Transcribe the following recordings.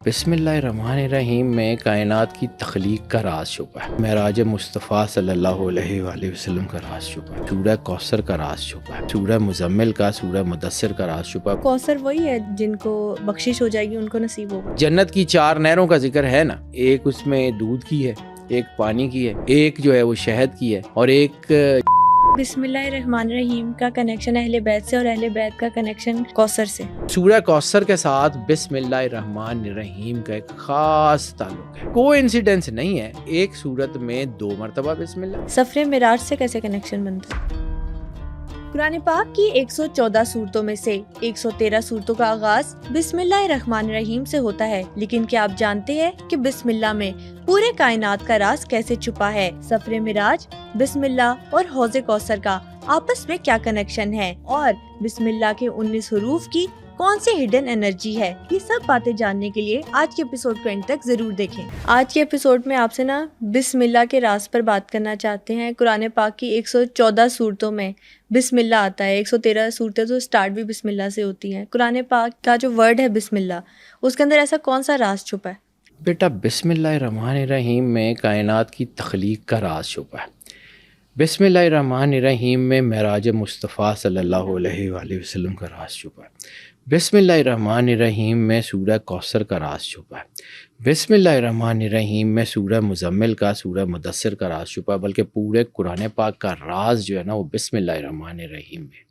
بسم اللہ الرحمن الرحیم میں کائنات کی تخلیق کا راز چھپا ہے، معراج مصطفیٰ صلی اللہ علیہ وآلہ وسلم کا راز چھپا ہے، سورہ کوثر کا راز چھپا ہے، سورہ مزمل کا، سورہ مدثر کا راز چھپا ہے۔ کوثر وہی ہے جن کو بخشش ہو جائے گی، ان کو نصیب ہوگا۔ جنت کی 4 نہروں کا ذکر ہے نا، ایک اس میں دودھ کی ہے، ایک پانی کی ہے، ایک جو ہے وہ شہد کی ہے، اور ایک بسم اللہ الرحمن الرحیم کا کنیکشن اہل بیت سے اور اہل بیت کا کنیکشن کوثر سے۔ سورہ کوثر کے ساتھ بسم اللہ الرحمن الرحیم کا ایک خاص تعلق ہے، کوئی انسیڈنس نہیں ہے، ایک سورت میں 2 مرتبہ بسم اللہ۔ سفر معراج سے کیسے کنیکشن بنتا ہے؟ قرآن پاک کی 114 صورتوں میں سے 113 صورتوں کا آغاز بسم اللہ الرحمن الرحیم سے ہوتا ہے، لیکن کیا آپ جانتے ہیں کہ بسم اللہ میں پورے کائنات کا راز کیسے چھپا ہے؟ سفر معراج، بسم اللہ اور حوض کوثر کا آپس میں کیا کنیکشن ہے، اور بسم اللہ کے 19 حروف کی کون سی ہڈن انرجی ہے؟ یہ سب باتیں جاننے کے لیے آج کے ایپیسوڈ کو اینڈ تک ضرور دیکھیں۔ آج کے ایپیسوڈ میں آپ سے بسم اللہ کے راز پر بات کرنا چاہتے ہیں۔ قرآن پاک کی 114 صورتوں میں بسم اللہ آتا ہے، 113 صورتیں تو سٹارٹ بھی بسم اللہ سے ہوتی ہیں۔ قرآن پاک کا جو ورڈ ہے بسم اللہ، اس کے اندر ایسا کون سا راز چھپا ہے؟ بیٹا بسم اللہ الرحمن الرحیم میں کائنات کی تخلیق کا راز چھپا ہے، بسم اللہ الرحمن الرحیم میں معراج مصطفیٰ صلی اللہ علیہ وآلہ وسلم کا راز چھپا ہے، بسم اللہ الرحمن الرحیم میں سورہ کوثر کا راز چھپا ہے، بسم اللہ الرحمن الرحیم میں سورہ مزمل کا، سورہ مدثر کا راز چھپا ہے، بلکہ پورے قرآن پاک کا راز جو ہے نا وہ بسم اللہ الرحمن الرحیم میں۔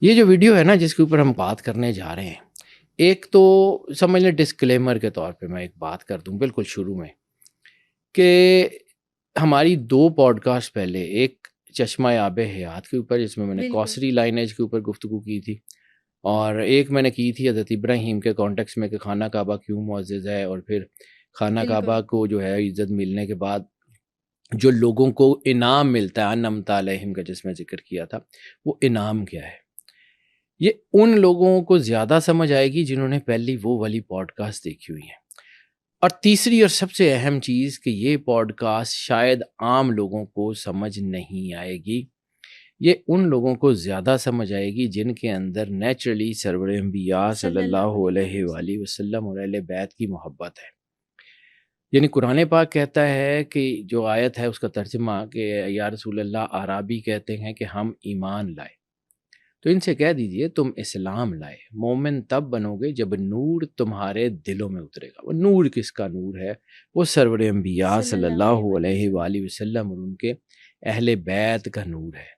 یہ جو ویڈیو ہے نا جس کے اوپر ہم بات کرنے جا رہے ہیں، ایک تو سمجھ لیں ڈسکلیمر کے طور پہ میں ایک بات کر دوں بالکل شروع میں، کہ ہماری 2 پوڈ کاسٹ پہلے، ایک چشمہ آب حیات کے اوپر جس میں میں نے کوثری لائنیج کے اوپر گفتگو کی تھی، اور ایک میں نے کی تھی حضرت ابراہیم کے کانٹیکس میں کہ خانہ کعبہ کیوں معزز ہے، اور پھر خانہ کعبہ کو جو ہے عزت ملنے کے بعد جو لوگوں کو انعام ملتا ہے، انعمت علیہم کا جس میں ذکر کیا تھا، وہ انعام کیا ہے۔ یہ ان لوگوں کو زیادہ سمجھ آئے گی جنہوں نے پہلی وہ والی پوڈ کاسٹ دیکھی ہوئی ہیں، اور تیسری اور سب سے اہم چیز کہ یہ پوڈ کاسٹ شاید عام لوگوں کو سمجھ نہیں آئے گی، یہ ان لوگوں کو زیادہ سمجھ آئے گی جن کے اندر نیچرلی سرور انبیاء صلی اللہ علیہ وآلہ وسلم اور اہل بیت کی محبت ہے۔ یعنی قرآن پاک کہتا ہے کہ جو آیت ہے اس کا ترجمہ کہ یا رسول اللہ، اعرابی کہتے ہیں کہ ہم ایمان لائے، تو ان سے کہہ دیجئے تم اسلام لائے، مومن تب بنو گے جب نور تمہارے دلوں میں اترے گا۔ وہ نور کس کا نور ہے؟ وہ سرور انبیاء صلی اللہ علیہ وآلہ وسلم اور ان کے اہل بیت کا نور ہے۔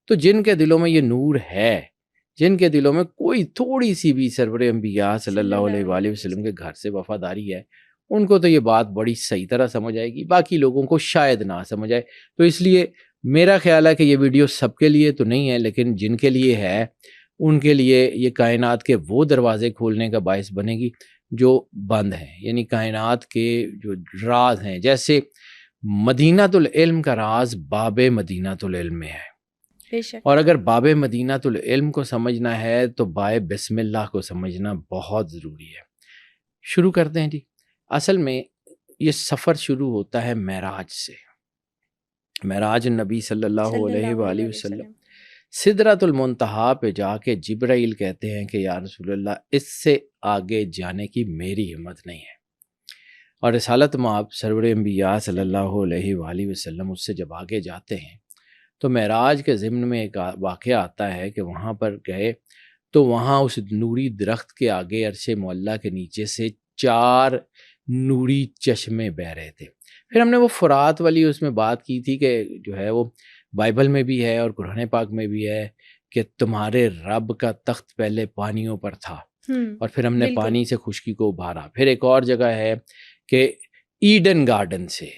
تو جن کے دلوں میں یہ نور ہے، جن کے دلوں میں کوئی تھوڑی سی بھی سرور انبیاء صلی اللہ علیہ وآلہ وسلم کے گھر سے وفاداری ہے، ان کو تو یہ بات بڑی صحیح طرح سمجھ آئے گی، باقی لوگوں کو شاید نہ سمجھ آئے۔ تو اس لیے میرا خیال ہے کہ یہ ویڈیو سب کے لیے تو نہیں ہے، لیکن جن کے لیے ہے ان کے لیے یہ کائنات کے وہ دروازے کھولنے کا باعث بنے گی جو بند ہیں، یعنی کائنات کے جو راز ہیں۔ جیسے مدینۃ العلم کا راز باب مدینۃ العلم میں ہے، اور اگر باب مدینۃ العلم کو سمجھنا ہے تو باب بسم اللہ کو سمجھنا بہت ضروری ہے۔ شروع کرتے ہیں جی۔ اصل میں یہ سفر شروع ہوتا ہے معراج سے۔ معراج نبی صلی اللہ علیہ وآلہ وسلم سدرۃ المنتہا پہ جا کے جبرائیل کہتے ہیں کہ یا رسول اللہ، اس سے آگے جانے کی میری ہمت نہیں ہے، اور رسالت مآب سرور انبیاء صلی اللہ علیہ وآلہ وسلم اس سے جب آگے جاتے ہیں تو معراج کے ضمن میں ایک واقعہ آتا ہے کہ وہاں پر گئے تو وہاں اس نوری درخت کے آگے عرش معلیٰ کے نیچے سے 4 نوری چشمے بہہ رہے تھے۔ پھر ہم نے وہ فرات والی اس میں بات کی تھی کہ جو ہے وہ بائبل میں بھی ہے اور قرآن پاک میں بھی ہے کہ تمہارے رب کا تخت پہلے پانیوں پر تھا، اور پھر ہم نے پانی سے خشکی کو ابھارا۔ پھر ایک اور جگہ ہے کہ ایڈن گارڈن سے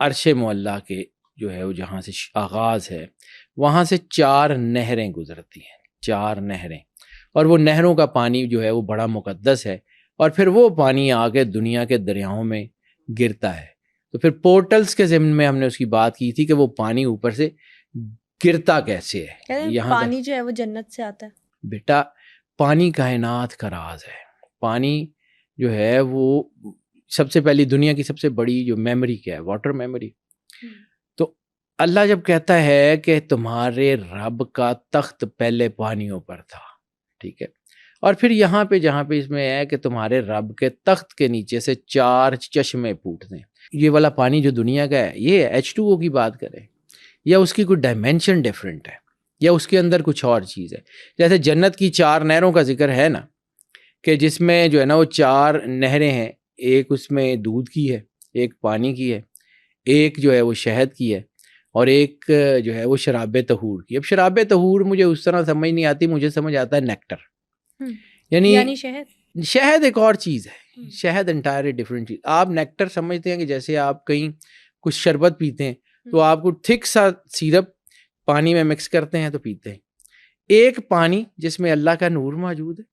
عرش معلیٰ کے جو ہے وہ جہاں سے آغاز ہے وہاں سے 4 نہریں گزرتی ہیں، 4 نہریں، اور وہ نہروں کا پانی جو ہے وہ بڑا مقدس ہے، اور پھر وہ پانی آ کے دنیا کے دریاؤں میں گرتا ہے۔ تو پھر پورٹلز کے ضمن میں ہم نے اس کی بات کی تھی کہ وہ پانی اوپر سے گرتا کیسے ہے۔ یہاں پانی جو ہے وہ جنت سے آتا ہے۔ بیٹا پانی کائنات کا راز ہے۔ پانی جو ہے وہ سب سے پہلی دنیا کی سب سے بڑی جو میموری کیا ہے، واٹر میموری۔ تو اللہ جب کہتا ہے کہ تمہارے رب کا تخت پہلے پانیوں پر تھا، ٹھیک ہے، اور پھر یہاں پہ جہاں پہ اس میں ہے کہ تمہارے رب کے تخت کے نیچے سے 4 چشمے پھوٹتے ہیں. یہ والا پانی جو دنیا کا ہے یہ H2O کی بات کرے یا اس کی کوئی ڈائمینشن ڈیفرنٹ ہے یا اس کے اندر کچھ اور چیز ہے. جیسے جنت کی 4 نہروں کا ذکر ہے نا کہ جس میں جو ہے نا وہ 4 نہریں ہیں, ایک اس میں دودھ کی ہے, ایک پانی کی ہے, ایک جو ہے وہ شہد کی ہے, اور ایک جو ہے وہ شراب طہور کی. اب شراب طہور مجھے اس طرح سمجھ نہیں آتی, مجھے سمجھ آتا ہے نیکٹر, یعنی شہد ایک اور چیز ہے, شہد انٹائرلی ڈفرینٹ چیز. آپ نیکٹر سمجھتے ہیں کہ جیسے آپ کہیں کچھ شربت پیتے ہیں تو آپ کو تھک سا سیرپ پانی میں مکس کرتے ہیں تو پیتے ہیں. ایک پانی جس میں اللہ کا نور موجود ہے,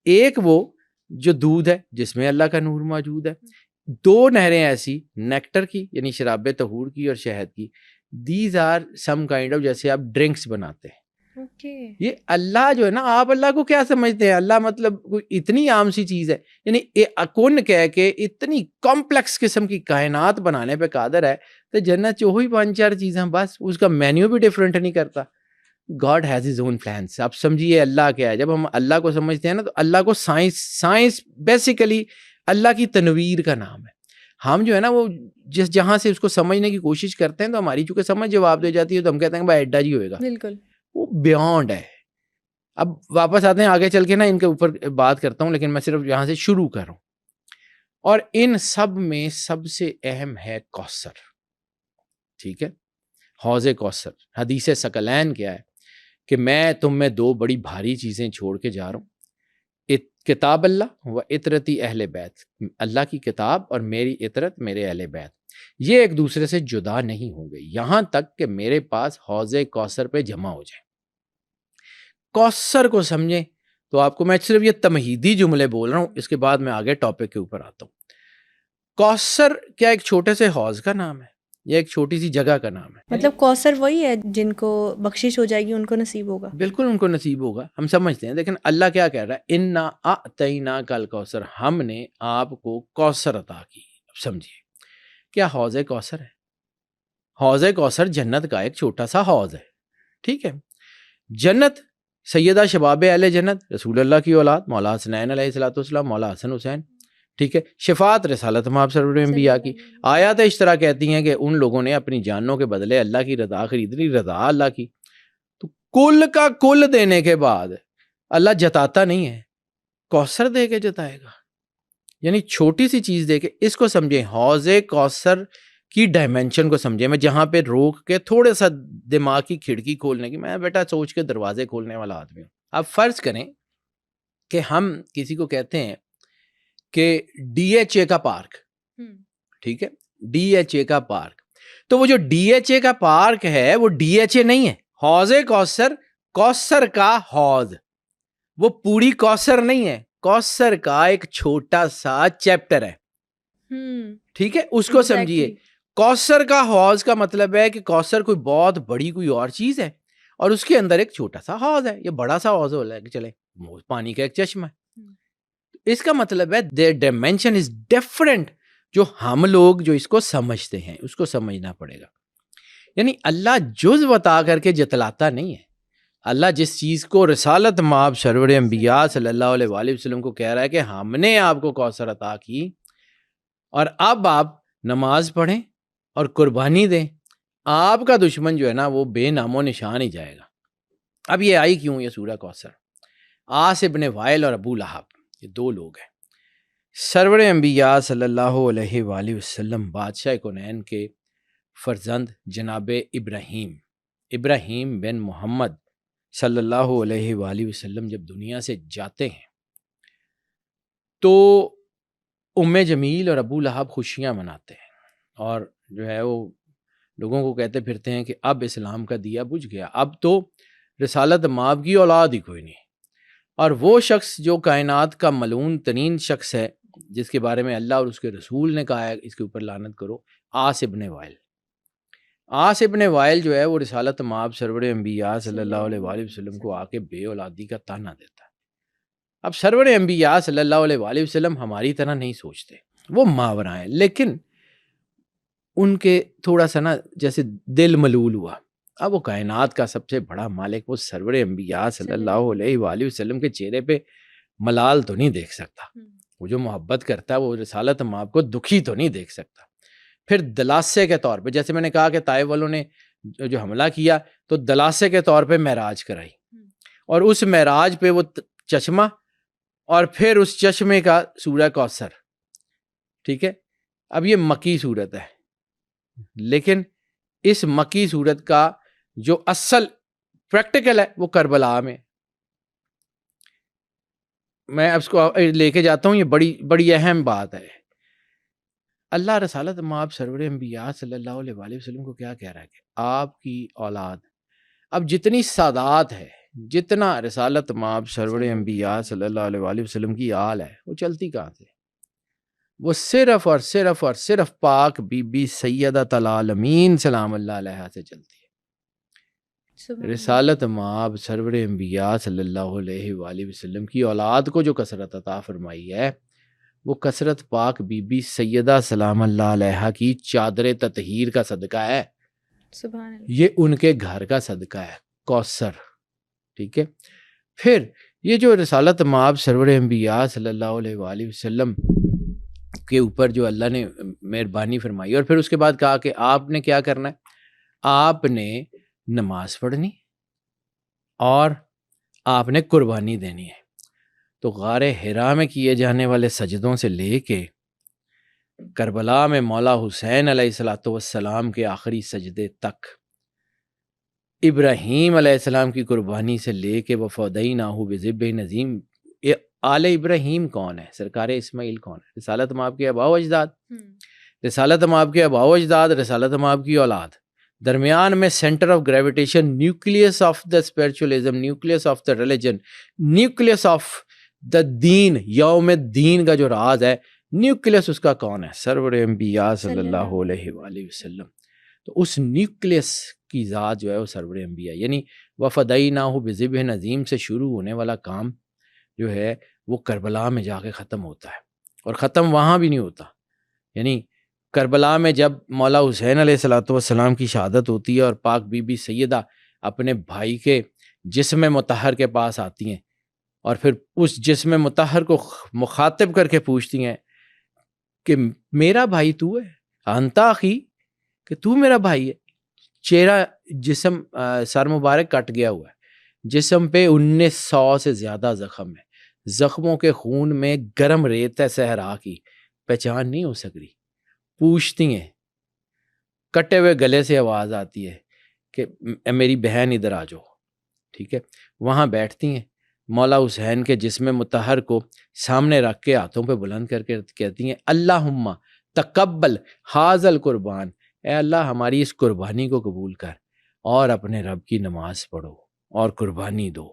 ایک وہ جو دودھ ہے جس میں اللہ کا نور موجود ہے. 2 نہریں ایسی نیکٹر کی یعنی شراب طہور کی اور شہد کی. These are some kind of, جیسے آپ ڈرنکس بناتے ہیں. یہ اللہ جو ہے نا, آپ اللہ کو کیا سمجھتے ہیں؟ اللہ مطلب کوئی اتنی عام سی چیز ہے, یعنی کن کہہ کے اتنی کمپلیکس قسم کی کائنات بنانے پہ قادر ہے. تو جنت جو ہوئی 5-4 چیزیں بس, اس کا مینیو بھی ڈفرینٹ نہیں کرتا. God has his own plans. آپ سمجھیے اللہ کیا ہے. جب ہم اللہ کو سمجھتے ہیں نا تو اللہ کو سائنس بیسیکلی اللہ کی تنویر کا نام ہے. ہم جو ہے نا وہ جہاں سے اس کو سمجھنے کی کوشش کرتے ہیں تو ہماری چونکہ سمجھ جواب دے جاتی ہے تو ہم کہتے ہیں بھائی ایڈا جی ہوئے گا. بالکل وہ بیونڈ ہے. اب واپس آتے ہیں آگے چل کے نا ان کے اوپر بات کرتا ہوں, لیکن میں صرف یہاں سے شروع کروں. اور ان سب میں سب سے اہم ہے کوثر. ٹھیک ہے, حوض کوثر. حدیث ثقلین کیا ہے کہ میں تم میں 2 بڑی بھاری چیزیں چھوڑ کے جا رہا ہوں, کتاب اللہ و اطرتی اہل بیت. اللہ کی کتاب اور میری اطرت میرے اہل بیت, یہ ایک دوسرے سے جدا نہیں ہوں گے یہاں تک کہ میرے پاس حوض کوثر پہ جمع ہو جائیں. کوثر کو سمجھیں تو آپ کو میں صرف یہ تمہیدی جملے بول رہا ہوں, اس کے بعد میں آگے ٹاپک کے اوپر آتا ہوں. کوثر کیا ایک چھوٹے سے حوض کا نام ہے یا ایک چھوٹی سی جگہ کا نام ہے؟ مطلب کوثر وہی ہے جن کو بخشش ہو جائے گی ان کو نصیب ہوگا. بالکل ان کو نصیب ہوگا, ہم سمجھتے ہیں. لیکن اللہ کیا کہہ رہا ہے؟ انا اعطیناک الکوثر, ہم نے آپ کو کوثر عطا کی. اب سمجھیے کیا حوض کوثر ہے؟ حوض کوثر جنت کا ایک چھوٹا سا حوض ہے. ٹھیک ہے, جنت سیدہ شباب اہل جنت رسول اللہ کی اولاد مولا حسنین علیہ الصلوۃ والسلام, مولا حسن حسین. ٹھیک ہے, شفاعت رسالت مآب سرور انبیاء کی. آیات اشترا کہتی ہیں کہ ان لوگوں نے اپنی جانوں کے بدلے اللہ کی رضا خریدنی, رضا اللہ کی. تو کل کا کل دینے کے بعد اللہ جتاتا نہیں ہے, کوثر دے کے جتائے گا. یعنی چھوٹی سی چیز دے کے اس کو سمجھیں, حوض کوثر کی ڈائمینشن کو سمجھیں. میں جہاں پہ روک کے تھوڑا سا دماغ کی کھڑکی کھولنے کی, میں بیٹا سوچ کے دروازے کھولنے والا آدمی ہوں. اب فرض کریں کہ ہم کسی کو کہتے ہیں کہ ڈی ایچ اے کا پارک. ٹھیک ہے, ڈی ایچ اے کا پارک. تو وہ جو ڈی ایچ اے کا پارک ہے وہ ڈی ایچ اے نہیں ہے. حوض کوثر کوثر کا حوض, وہ پوری کوثر نہیں ہے, کوثر کا ایک چھوٹا سا چیپٹر ہے. ٹھیک ہے, اس کو سمجھیے. کوثر کا حوض کا مطلب ہے کہ کوثر کوئی بہت بڑی کوئی اور چیز ہے اور اس کے اندر ایک چھوٹا سا حوض ہے. یہ بڑا سا حوض ہو کہ چلے پانی کا ایک چشمہ ہے. اس کا مطلب ہے their dimension is different. جو ہم لوگ جو اس کو سمجھتے ہیں اس کو سمجھنا پڑے گا. یعنی اللہ جز بتا کر کے جتلاتا نہیں ہے. اللہ جس چیز کو رسالت مآب سرور انبیاء صلی اللہ علیہ وآلہ وسلم کو کہہ رہا ہے کہ ہم نے آپ کو کوثر عطا کی اور اب آپ نماز پڑھیں اور قربانی دیں, آپ کا دشمن جو ہے نا وہ بے نام و نشان ہی جائے گا. اب یہ آئی کیوں یہ سورہ کوثر؟ عاص ابن وائل اور ابو لہب یہ 2 لوگ ہیں. سرور انبیاء صلی اللہ علیہ وآلہ وسلم بادشاہ کونین کے فرزند جناب ابراہیم بن محمد صلی اللہ علیہ وآلہ وسلم جب دنیا سے جاتے ہیں تو ام جمیل اور ابو لہب خوشیاں مناتے ہیں اور جو ہے وہ لوگوں کو کہتے پھرتے ہیں کہ اب اسلام کا دیا بجھ گیا, اب تو رسالت مآب کی اولاد ہی کوئی نہیں. اور وہ شخص جو کائنات کا ملعون ترین شخص ہے جس کے بارے میں اللہ اور اس کے رسول نے کہا ہے اس کے اوپر لعنت کرو, عاص ابن وائل. عاص ابن وائل جو ہے وہ رسالت مآب سرور انبیاء صلی اللہ علیہ وآلہ وسلم کو آ کے بے اولادی کا تانا دیتا ہے. اب سرور انبیاء صلی اللہ علیہ وآلہ وسلم ہماری طرح نہیں سوچتے, وہ ماوراء ہیں, لیکن ان کے تھوڑا سا نا جیسے دل ملول ہوا. اب وہ کائنات کا سب سے بڑا مالک وہ سرور انبیاء صلی اللہ علیہ وآلہ وسلم کے چہرے پہ ملال تو نہیں دیکھ سکتا، وہ جو محبت کرتا ہے وہ رسالت مآب کو دکھی تو نہیں دیکھ سکتا۔ پھر دلاسے کے طور پہ، جیسے میں نے کہا کہ طائف والوں نے جو حملہ کیا تو دلاسے کے طور پہ معراج کرائی، اور اس معراج پہ وہ چشمہ، اور پھر اس چشمے کا سورہ کوثر، ٹھیک ہے۔ اب یہ مکی صورت ہے، لیکن اس مکی صورت کا جو اصل پریکٹیکل ہے وہ کربلا میں اب اس کو لے کے جاتا ہوں۔ یہ بڑی اہم بات ہے۔ اللہ رسالت مآب سرور انبیاء صلی اللہ علیہ وآلہ وسلم کو کیا کہہ رہا ہے کہ آپ کی اولاد، اب جتنی سادات ہے، جتنا رسالت مآب سرور انبیاء صلی اللہ علیہ وآلہ وسلم کی آل ہے، وہ چلتی کہاں سے؟ وہ صرف اور صرف اور صرف پاک بی بی سیدۃ العالمین سلام اللہ علیہا سے چلتی ہے۔ رسالت مآب سرور انبیاء صلی اللہ علیہ وآلہ وسلم کی اولاد کو جو کثرت عطا فرمائی ہے، وہ کثرت پاک بی بی سیدہ سلام اللہ علیہا کی چادر تطہیر کا صدقہ ہے، سبحان اللہ، یہ ان کے گھر کا صدقہ ہے، کوثر، ٹھیک ہے۔ پھر یہ جو رسالت مآب سرور انبیاء صلی اللہ علیہ وآلہ وسلم کے اوپر جو اللہ نے مہربانی فرمائی، اور پھر اس کے بعد کہا کہ آپ نے کیا کرنا ہے، آپ نے نماز پڑھنی اور آپ نے قربانی دینی ہے۔ تو غار حرا میں کیے جانے والے سجدوں سے لے کے کربلا میں مولا حسین علیہ السلام کے آخری سجدے تک، ابراہیم علیہ السلام کی قربانی سے لے کے وفدیناہ بذبح نظیم، آل ابراہیم کون ہے؟ سرکار اسماعیل کون ہے؟ رسالت مآب کے آباء و اجداد، رسالت مآب کے آباء و اجداد، رسالت مآب کی اولاد، درمیان میں centre of gravitation, nucleus of the spiritualism, nucleus of the religion, nucleus of the دین، یوم الدین کا جو راز ہے، نیوکلیس اس کا کون ہے؟ سرور انبیاء صلی اللہ علیہ وآلہ وسلم۔ تو اس نیوکلیس کی ذات جو ہے وہ سرور انبیاء، یعنی وفدیناہ بذبح نظیم سے شروع ہونے والا کام جو ہے وہ کربلا میں جا کے ختم ہوتا ہے، اور ختم وہاں بھی نہیں ہوتا، یعنی کربلا میں جب مولا حسین علیہ السلام کی شہادت ہوتی ہے اور پاک بی بی سیدہ اپنے بھائی کے جسم مطہر کے پاس آتی ہیں، اور پھر اس جسم مطہر کو مخاطب کر کے پوچھتی ہیں کہ میرا بھائی تو ہے، انتا اخی، کہ تو میرا بھائی ہے۔ چہرہ، جسم، سر مبارک کٹ گیا ہوا ہے، جسم پہ 1900 سے زیادہ زخم ہے، زخموں کے خون میں گرم ریت ہے صحرا کی، پہچان نہیں ہو سک رہی، پوچھتی ہیں، کٹے ہوئے گلے سے آواز آتی ہے کہ میری بہن ادھر آ جاؤ، ٹھیک ہے۔ وہاں بیٹھتی ہیں، مولا حسین کے جسم مطہر کو سامنے رکھ کے ہاتھوں پہ بلند کر کے کہتی ہیں اللہم تقبل ھذا القربان، اے اللہ ہماری اس قربانی کو قبول کر، اور اپنے رب کی نماز پڑھو اور قربانی دو۔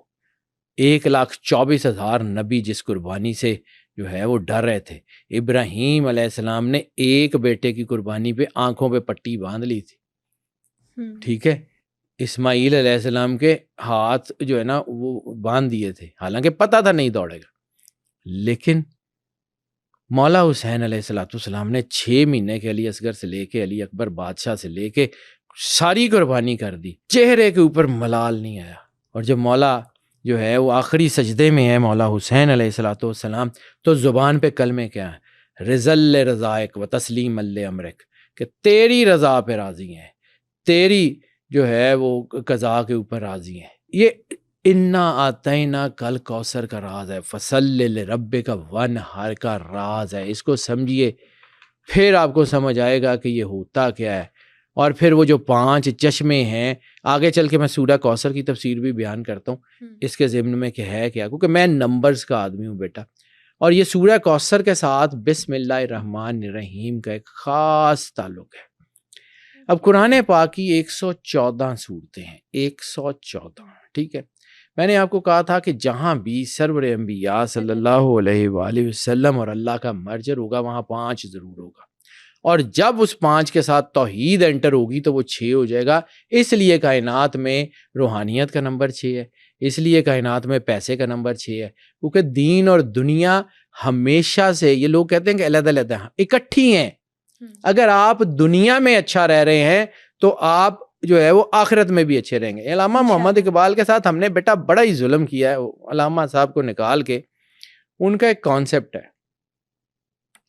1,24,000 نبی جس قربانی سے جو ہے وہ ڈر رہے تھے، ابراہیم علیہ السلام نے ایک بیٹے کی قربانی پہ آنکھوں پہ پٹی باندھ لی تھی، ٹھیک ہے۔ اسماعیل علیہ السلام کے ہاتھ جو ہے نا وہ باندھ دیے تھے، حالانکہ پتہ تھا نہیں دوڑے گا، لیکن مولا حسین علیہ السلام نے 6 مہینے کے علی اصغر سے لے کے علی اکبر بادشاہ سے لے کے ساری قربانی کر دی، چہرے کے اوپر ملال نہیں آیا۔ اور جب مولا جو ہے وہ آخری سجدے میں ہے مولا حسین علیہ السلام، تو زبان پہ کلمے کیا ہیں، رضل رضائک و تسلیم امرک، کہ تیری رضا پہ راضی ہیں، تیری جو ہے وہ قضا کے اوپر راضی ہیں۔ یہ انا آتینا کل کوثر کا راز ہے، فصل لربک وانحر کا راز ہے، اس کو سمجھیے، پھر آپ کو سمجھ آئے گا کہ یہ ہوتا کیا ہے۔ اور پھر وہ جو 5 چشمے ہیں، آگے چل کے میں سورہ کوثر کی تفسیر بھی بیان کرتا ہوں اس کے ضمن میں کہ ہے کیا، کیونکہ میں نمبرز کا آدمی ہوں بیٹا، اور یہ سورہ کوثر کے ساتھ بسم اللہ الرحمن الرحیم کا ایک خاص تعلق ہے۔ اب قرآن پاک کی 114 صورتیں ہیں، 114، ٹھیک ہے۔ میں نے آپ کو کہا تھا کہ جہاں بھی سرور انبیاء صلی اللہ علیہ وآلہ وسلم اور اللہ کا مرجر ہوگا وہاں 5 ضرور ہوگا، اور جب اس 5 کے ساتھ توحید انٹر ہوگی تو وہ 6 ہو جائے گا۔ اس لیے کائنات میں روحانیت کا نمبر 6 ہے، اس لیے کائنات میں پیسے کا نمبر 6 ہے، کیونکہ دین اور دنیا ہمیشہ سے، یہ لوگ کہتے ہیں کہ علیحدہ علیحدہ اکٹھی ہیں۔ اگر آپ دنیا میں اچھا رہ رہے ہیں تو آپ جو ہے وہ آخرت میں بھی اچھے رہیں گے۔ علامہ محمد اقبال کے ساتھ ہم نے بیٹا بڑا ہی ظلم کیا ہے، علامہ صاحب کو نکال کے ان کا ایک کانسیپٹ ہے.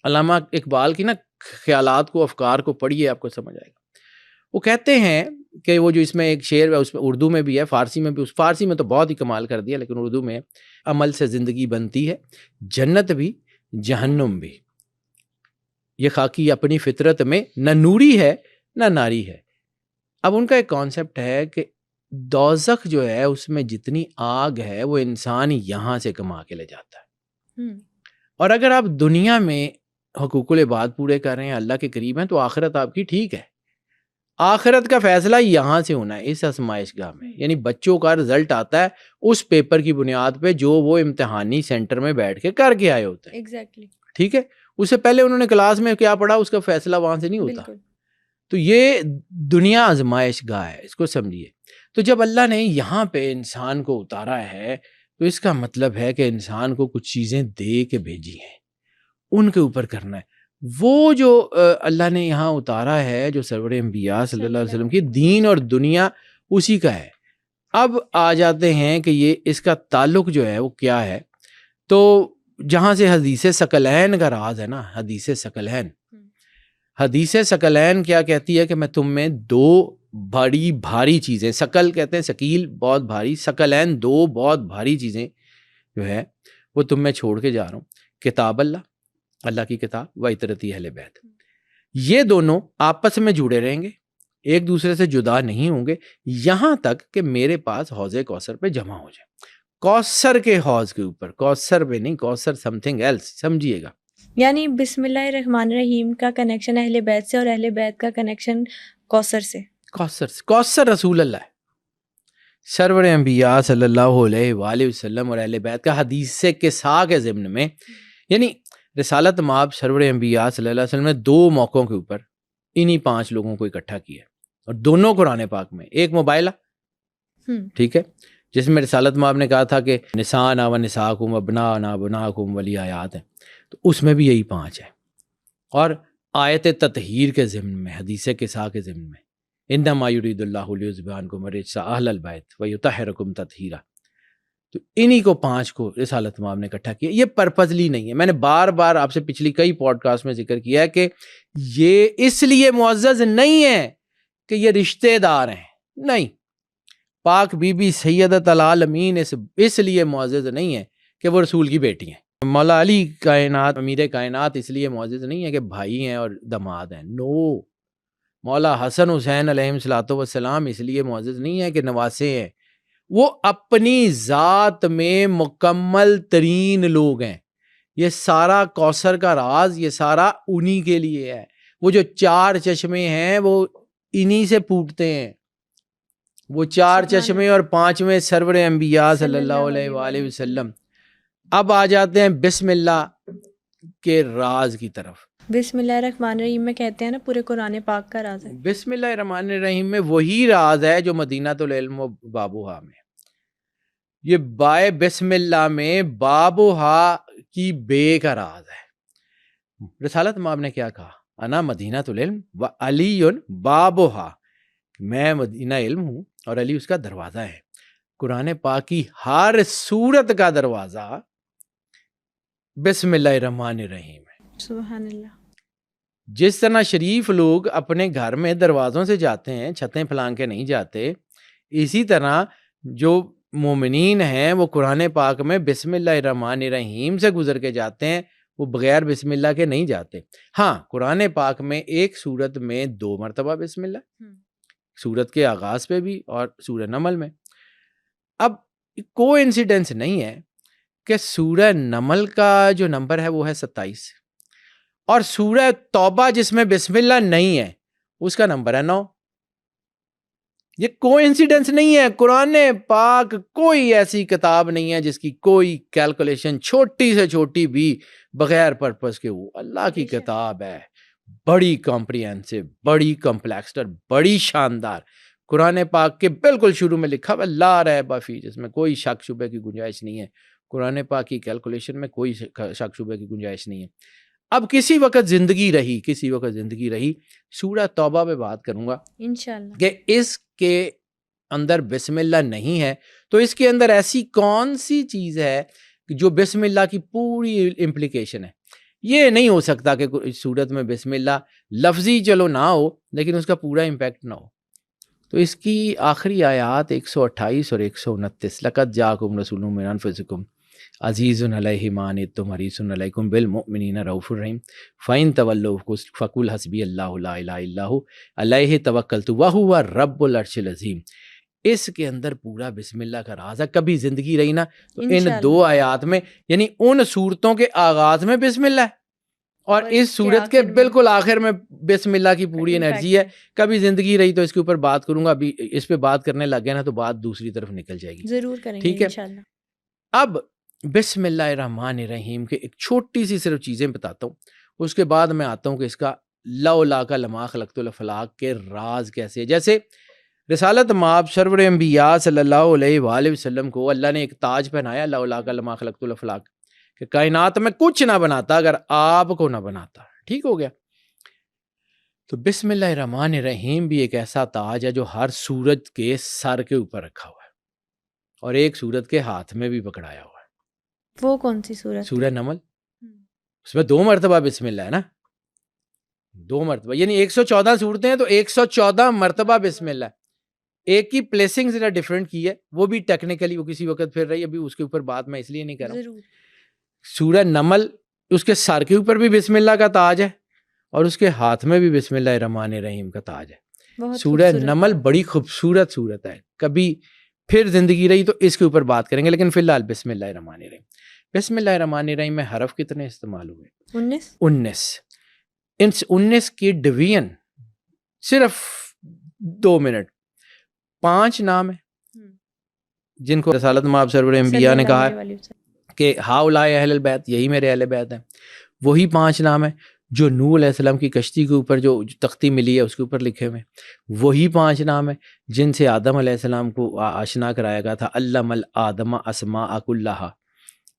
علامہ اقبال کی نا خیالات کو، افکار کو پڑھیے، آپ کو سمجھ آئے گا. وہ کہتے ہیں کہ وہ جو اس میں ایک شعر ہے، اس میں اردو میں بھی ہے، فارسی میں بھی، اس فارسی میں تو بہت ہی کمال کر دیا، لیکن اردو میں عمل سے زندگی بنتی ہے، جنت بھی جہنم بھی، یہ خاکی اپنی فطرت میں نہ نوری ہے نہ ناری ہے. اب ان کا ایک کانسیپٹ ہے کہ دوزخ جو ہے اس میں جتنی آگ ہے وہ انسان یہاں سے کما کے لے جاتا ہے. اور اگر آپ دنیا میں حقوق العباد پورے کر رہے ہیں، اللہ کے قریب ہیں، تو آخرت آپ کی ٹھیک ہے. آخرت کا فیصلہ یہاں سے ہونا ہے، اس آزمائش گاہ میں. یعنی بچوں کا رزلٹ آتا ہے اس پیپر کی بنیاد پہ جو وہ امتحانی سینٹر میں بیٹھ کے کر کے آئے ہوتے ہیں. ایگزیکٹلی. ٹھیک ہے، اس سے پہلے انہوں نے کلاس میں کیا پڑھا اس کا فیصلہ وہاں سے نہیں ہوتا. تو یہ دنیا آزمائش گاہ ہے، اس کو سمجھیے. تو جب اللہ نے یہاں پہ انسان کو اتارا ہے تو اس کا مطلب ہے کہ انسان کو کچھ چیزیں دے کے بھیجی ہیں، ان کے اوپر کرنا ہے. وہ جو اللہ نے یہاں اتارا ہے جو سرور انبیاء صلی اللہ علیہ وسلم کی دین اور دنیا اسی کا ہے. اب آ جاتے ہیں کہ یہ اس کا تعلق جو ہے وہ کیا ہے. تو جہاں سے حدیث ثقلین کا راز ہے نا، حدیث ثقلین، حدیث ثقلین کیا کہتی ہے کہ میں تم میں دو بڑی بھاری چیزیں، ثقل کہتے ہیں ثقیل، بہت بھاری، ثقلین دو بہت بھاری چیزیں جو ہے وہ تم میں چھوڑ کے جا رہا ہوں. کتاب اللہ کی کتاب، و اطرتی اہل بیت. یہ دونوں آپس میں جڑے رہیں گے، ایک دوسرے سے جدا نہیں ہوں گے یہاں تک کہ میرے پاس حوض کوثر پہ جمع ہو جائے. کوثر کے حوض کے اوپر، کوثر پہ نہیں، کوثر سم تھنگ ایلس، سمجھیے گا. یعنی بسم اللہ الرحمن الرحیم کا کنیکشن اہل بیت سے اور اہل بیت کا کنیکشن کوثر سے. کوثر رسول اللہ ہے، سرور انبیاء صلی اللہ علیہ وآلہ وسلم اور اہل بیت کا حدیث سے قصہ کے ضمن میں. یعنی رسالت مآب سرور انبیاء صلی اللہ علیہ وسلم نے دو موقعوں کے اوپر انہی 5 لوگوں کو اکٹھا کیا، اور دونوں قرآن پاک میں. ایک موبائلہ، ٹھیک ہے، جس میں رسالت مآب نے کہا تھا کہ نساءنا و نساءکم ابناءنا ابناءکم ولی آیات ہیں، تو اس میں بھی یہی 5 ہے. اور آیت تطہیر کے ضمن میں، حدیث قصہ کے ضمن میں، انما یرید اللہ لیذھب عنکم الرجس اہل البیت ویطہرکم تطہیرا. تو انہی کو 5 کو رسالت مآب نے اکٹھا کیا. یہ پرپزلی نہیں ہے، میں نے بار بار آپ سے پچھلی کئی پوڈ کاسٹ میں ذکر کیا ہے کہ یہ اس لیے معزز نہیں ہے کہ یہ رشتہ دار ہیں، نہیں. پاک بی بی سیدۃ العالمین اس لیے معزز نہیں ہے کہ وہ رسول کی بیٹی ہیں. مولا علی کائنات، امیر کائنات اس لیے معزز نہیں ہے کہ بھائی ہیں اور داماد ہیں. نو. مولا حسن حسین علیہ الصلوۃ والسلام اس لیے معزز نہیں ہے کہ نواسے ہیں. وہ اپنی ذات میں مکمل ترین لوگ ہیں. یہ سارا کوثر کا راز، یہ سارا انہی کے لیے ہے. وہ جو 4 چشمے ہیں وہ انہی سے پھوٹتے ہیں. وہ 4 چشمے اور 5ویں سرور انبیاء صلی اللہ علیہ وآلہ وسلم. اب آ جاتے ہیں بسم اللہ کے راز کی طرف. بسم اللہ الرحمن الرحیم میں کہتے ہیں نا پورے قرآن پاک کا راز ہے. بسم اللہ الرحمن الرحیم میں وہی راز ہے جو مدینۃ العلم و بابوہا میں. یہ بائے بسم اللہ میں بابوہا کی بے کا راز ہے. رسالت مآب نے کیا کہا؟ انا مدینۃ العلم و علی بابوہا، میں مدینہ علم ہوں اور علی اس کا دروازہ ہے. قرآن پاک کی ہر سورت کا دروازہ بسم اللہ الرحمن الرحیم ہے. سبحان اللہ. جس طرح شریف لوگ اپنے گھر میں دروازوں سے جاتے ہیں، چھتیں پھلانگ کے نہیں جاتے، اسی طرح جو مومنین ہیں وہ قرآن پاک میں بسم اللہ الرحمن الرحیم سے گزر کے جاتے ہیں، وہ بغیر بسم اللہ کے نہیں جاتے. ہاں، قرآن پاک میں ایک سورت میں 2 مرتبہ بسم اللہ، سورت کے آغاز پہ بھی اور سورہ نمل میں. اب کوئی انسیڈنس نہیں ہے کہ سورہ نمل کا جو نمبر ہے وہ ہے 27 اور سورہ توبہ جس میں بسم اللہ نہیں ہے اس کا نمبر ہے 9. یہ کوئی انسیڈنس نہیں ہے. قرآن پاک کوئی ایسی کتاب نہیں ہے جس کی کوئی کیلکولیشن چھوٹی سے چھوٹی بھی بغیر پرپس کے ہو. اللہ کی کتاب ہے، بڑی کمپریہنسو، بڑی کمپلیکس اور بڑی شاندار. قرآن پاک کے بالکل شروع میں لکھا ہوا لا ریب فیہ، جس میں کوئی شک شبہ کی گنجائش نہیں ہے. قرآن پاک کی کیلکولیشن میں کوئی شک شبہ کی گنجائش نہیں ہے. اب کسی وقت زندگی رہی سورہ توبہ پہ بات کروں گا انشاءاللہ کہ اس کے اندر بسم اللہ نہیں ہے تو اس کے اندر ایسی کون سی چیز ہے جو بسم اللہ کی پوری امپلیکیشن ہے. یہ نہیں ہو سکتا کہ صورت میں بسم اللہ لفظی چلو نہ ہو لیکن اس کا پورا امپیکٹ نہ ہو. تو اس کی آخری آیات 128 اور 129 لقد جاءکم رسول من انفسکم عزیز علیہ ما عنتم حریص علیکم بالمؤمنین رؤوف الرحیم فإن تولوا فقل حسبی اللہ لا الہ الا هو علیہ توکلت وہو رب العرش العظیم. اس کے اندر پورا بسم اللہ کا راز ہے. کبھی زندگی رہی نا تو ان 2 آیات میں یعنی ان صورتوں کے آغاز میں بسم اللہ ہے اور اس صورت کے بالکل آخر میں بسم اللہ کی پوری انرجی ہے. کبھی زندگی رہی تو اس کے اوپر بات کروں گا. ابھی اس پہ بات کرنے لگ گئے نا تو بات دوسری طرف نکل جائے گی. ضرور کریں گے ٹھیک ہے. انشاءاللہ. اب بسم اللہ الرحمن الرحیم کے ایک چھوٹی سی صرف چیزیں بتاتا ہوں, اس کے بعد میں آتا ہوں کہ اس کا لولا کا لما خلقت الافلاق کے راز کیسے ہے. جیسے رسالت مآب سرور انبیاء صلی اللہ علیہ وآلہ وسلم کو اللہ نے ایک تاج پہنایا, لولا کا لما خلقت الافلاق, کہ کائنات میں کچھ نہ بناتا اگر آپ کو نہ بناتا. ٹھیک ہو گیا. تو بسم اللہ الرحمن الرحیم بھی ایک ایسا تاج ہے جو ہر سورج کے سر کے اوپر رکھا ہوا ہے اور ایک سورج کے ہاتھ میں بھی پکڑایا ہوا ہے. وہ کون سی سورت؟ سورہ نمل. اس میں 2 مرتبہ بسم اللہ ہے نا, 2 مرتبہ, یعنی 114 صورتیں ہیں تو 114 مرتبہ بسم اللہ ہے. ایک کی پلیسنگ ذرا ڈیفرنٹ کی ہے, وہ بھی ٹیکنیکلی وہ کسی وقت پھر رہی, ابھی اس کے اوپر بات میں اس لیے نہیں کر رہا ہوں. سورہ نمل اس کے سر کے اوپر بھی بسم اللہ کا تاج ہے اور اس کے ہاتھ میں بھی بسم اللہ الرحمن الرحیم کا تاج ہے. سورہ نمل بڑی خوبصورت صورت ہے, کبھی پھر زندگی رہی تو اس کے اوپر بات کریں گے, لیکن فی الحال بسم اللہ الرحمن الرحیم. بسم اللہ الرحمن الرحیم میں حرف کتنے استعمال ہوئے؟ 19. ان 19 کی ڈویژن صرف 2 منٹ. 5 نام ہیں جن کو رسالت مآب سرور انبیاء نے کہا ہے کہ ہاؤلائے اہل البیت, یہی میرے اہل بیت ہیں. وہی 5 نام ہیں جو نوح علیہ السلام کی کشتی کے اوپر جو تختی ملی ہے اس کے اوپر لکھے ہوئے. وہی 5 نام ہیں جن سے آدم علیہ السلام کو آشنا کرایا گیا تھا, علم الآدم اسماء کلھا.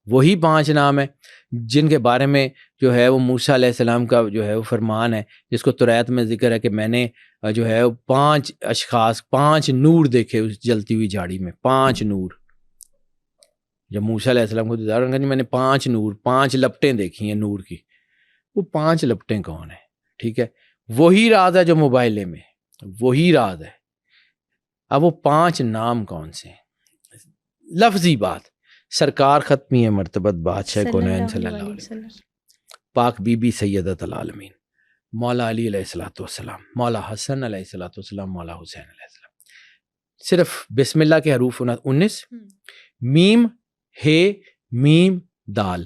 وہی 5 نام ہیں جن کے بارے میں جو ہے وہ موسیٰ علیہ السلام کا جو ہے وہ فرمان ہے, جس کو توریت میں ذکر ہے کہ میں نے جو ہے 5 اشخاص 5 نور دیکھے اس جلتی ہوئی جھاڑی میں. 5 نور. جب موسیٰ علیہ السلام کو دیدار ہوگا میں نے 5 نور 5 لپٹیں دیکھی ہیں نور کی. وہ 5 لپٹیں کون ہیں؟ ٹھیک ہے, وہی راز ہے جو موبائل میں, وہی راز ہے. اب وہ 5 نام کون سے ہیں؟ لفظی بات, سرکار ختمی مرتبت بادشاہ کونین صلی اللہ علیہ وسلم, پاک بی بی سیدۃ العالمین, مولا علی علیہ الصلوۃ والسلام, مولا حسن علیہ الصلوۃ والسلام, مولا حسین علیہ السلام. صرف بسم اللہ کے حروف 19, میم ہے میم دال